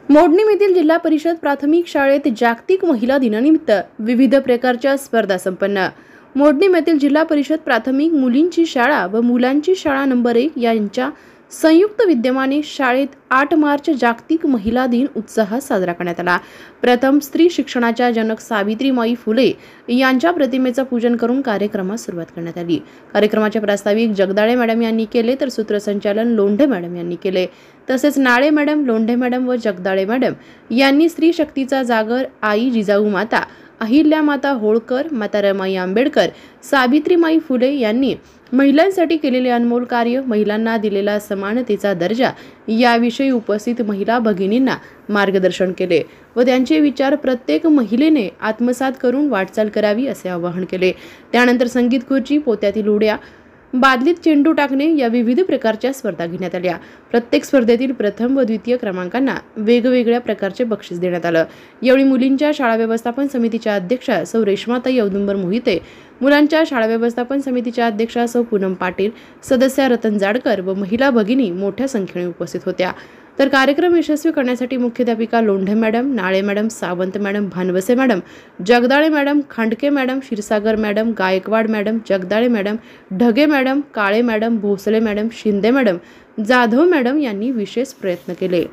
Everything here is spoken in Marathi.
मोडणीमधील जिल्हा परिषद प्राथमिक शाळेत जागतिक महिला दिनानिमित्त विविध प्रकारच्या स्पर्धा संपन्न। मोडणीमधील जिल्हा परिषद प्राथमिक मुलींची शाळा व मुलांची शाळा नंबर 1 यांच्या संयुक्त विद्यमाने शाळेत 8 मार्च जागतिक महिला दिन उत्साहात साजरा करण्यात आला। प्रथम स्त्री शिक्षणाच्या जनक सावित्रीबाई फुले यांच्या प्रतिमेचं पूजन करून कार्यक्रमास सुरुवात करण्यात आली। कार्यक्रमाचे प्रास्ताविक जगदाळे मॅडम यांनी केले तर सूत्रसंचालन लोंढे मॅडम यांनी केले। तसेच नाळे मॅडम, लोंढे मॅडम व जगदाळे मॅडम यांनी स्त्री शक्तीचा जागर, आई जिजाऊ माता, अहिल्या माता होळकर, माता रमाई आंबेडकर, सावित्रीबाई फुले यांनी महिलांसाठी केलेले अनमोल कार्य, महिलांना दिलेला समानतेचा दर्जा याविषयी उपस्थित महिला भगिनींना मार्गदर्शन केले व त्यांचे विचार प्रत्येक महिलेने आत्मसात करून वाटचाल करावी असे आवाहन केले। त्यानंतर संगीत खुर्ची, पोत्यातील उड्या, बादलीत चेंडू टाकणे या विविध प्रकारच्या स्पर्धा घेण्यात आल्या। प्रत्येक स्पर्धेतील प्रथम व द्वितीय क्रमांकांना वेगवेगळ्या प्रकारचे बक्षीस देण्यात आलं। यावेळी मुलींच्या शाळा व्यवस्थापन समितीच्या अध्यक्षा सौ रेश्माताई औदुंबर मोहिते, मुलांच्या शाळा व्यवस्थापन समितीच्या अध्यक्षा सौ पूनम पाटील, सदस्य रतन जाडकर व महिला भगिनी मोठ्या संख्येने उपस्थित होत्या। तर कार्यक्रम यशस्वी करण्यासाठी मुख्याध्यापिका Londhe madam, Nale madam, Sawant madam, Bhanavase madam, Jagdale madam, Khandke madam, Kshirsagar madam, Gaikwad madam, Jagdale madam, Dhage madam, Kale madam, Bhosale madam, Shinde madam, Jadhav madam यांनी विशेष प्रयत्न केले।